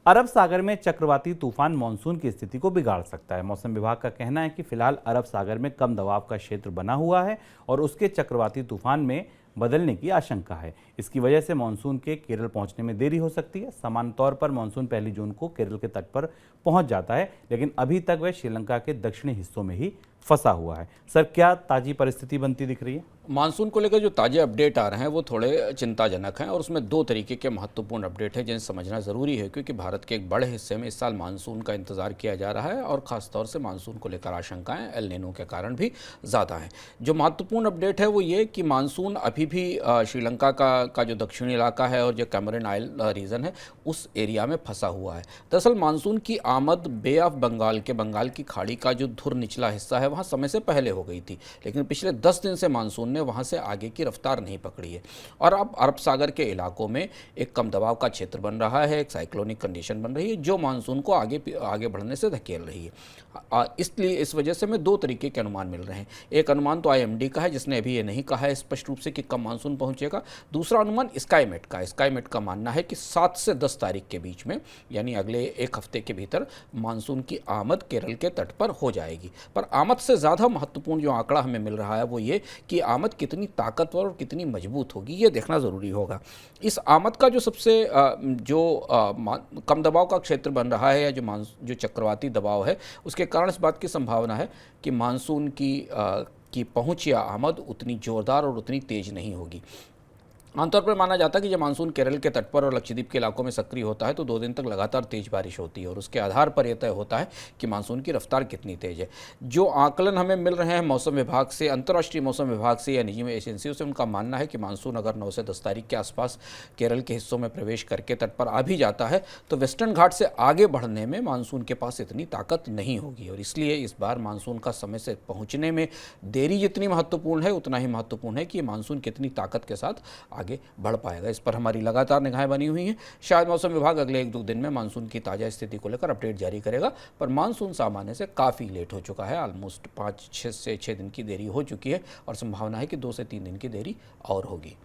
अरब सागर में चक्रवाती तूफान मानसून की स्थिति को बिगाड़ सकता है। मौसम विभाग का कहना है कि फिलहाल अरब सागर में कम दबाव का क्षेत्र बना हुआ है और उसके चक्रवाती तूफान में बदलने की आशंका है। इसकी वजह से मानसून के केरल पहुंचने में देरी हो सकती है। सामान्य तौर पर मानसून 1 जून को केरल के तट पर पहुंच जाता है, लेकिन अभी तक वह श्रीलंका के दक्षिणी हिस्सों में ही फंसा हुआ है। सर, क्या ताजी परिस्थिति बनती दिख रही है? मानसून को लेकर जो ताज़े अपडेट आ रहे हैं वो थोड़े चिंताजनक हैं और उसमें दो तरीके के महत्वपूर्ण अपडेट हैं जिन्हें समझना ज़रूरी है, क्योंकि भारत के एक बड़े हिस्से में इस साल मानसून का इंतजार किया जा रहा है और ख़ास तौर से मानसून को लेकर आशंकाएं एल नीनो के कारण भी ज़्यादा हैं। जो महत्वपूर्ण अपडेट है वो ये कि मानसून अभी भी श्रीलंका का जो दक्षिणी इलाका है और जो कैमरन आइल रीजन है उस एरिया में फंसा हुआ है। दरअसल मानसून की आमद बे ऑफ बंगाल की खाड़ी का जो धुर निचला हिस्सा है वहाँ समय से पहले हो गई थी, लेकिन पिछले 10 दिन से मानसून ने वहाँ से आगे की रफ्तार नहीं पकड़ी है और अब अरब सागर के इलाकों में एक कम दबाव का क्षेत्र बन रहा है, एक साइक्लोनिक कंडीशन बन रही है जो मानसून को आगे बढ़ने से धकेल रही है। इसलिए इस वजह से हमें दो तरीके के अनुमान मिल रहे हैं। एक अनुमान तो आईएमडी का है जिसने अभी ये नहीं कहा है स्पष्ट रूप से कि कब मानसून पहुंचेगा। दूसरा अनुमान स्काईमेट का मानना है कि 7 से 10 तारीख के बीच में, यानी अगले एक हफ्ते के भीतर मानसून की आमद केरल के तट पर हो जाएगी। पर आमद से ज़्यादा महत्वपूर्ण जो आंकड़ा हमें मिल रहा है वो ये कि आमद कितनी ताकतवर और कितनी मजबूत होगी, ये देखना ज़रूरी होगा। इस आमद का जो सबसे कम दबाव का क्षेत्र बन रहा है या जो चक्रवाती दबाव है उसके कारण इस बात की संभावना है कि मानसून की पहुंच या आमद उतनी ज़ोरदार और उतनी तेज़ नहीं होगी। आमतौर पर माना जाता है कि जब मानसून केरल के तट पर और लक्षद्वीप के इलाकों में सक्रिय होता है तो 2 दिन तक लगातार तेज बारिश होती है और उसके आधार पर यह तय होता है कि मानसून की रफ्तार कितनी तेज है। जो आकलन हमें मिल रहे हैं मौसम विभाग से, अंतर्राष्ट्रीय मौसम विभाग से या निजी एजेंसियों से, उनका मानना है कि मानसून अगर 9 से 10 तारीख के आसपास केरल के हिस्सों में प्रवेश करके तट पर आ भी जाता है तो वेस्टर्न घाट से आगे बढ़ने में मानसून के पास इतनी ताकत नहीं होगी और इसलिए इस बार मानसून का समय से पहुँचने में देरी जितनी महत्वपूर्ण है उतना ही महत्वपूर्ण है कि मानसून कितनी ताकत के साथ आगे बढ़ पाएगा। इस पर हमारी लगातार निगाहें बनी हुई हैं। शायद मौसम विभाग अगले 1-2 दिन में मानसून की ताज़ा स्थिति को लेकर अपडेट जारी करेगा, पर मानसून सामान्य से काफ़ी लेट हो चुका है। ऑलमोस्ट 5 से 6 दिन की देरी हो चुकी है और संभावना है कि 2 से 3 दिन की देरी और होगी।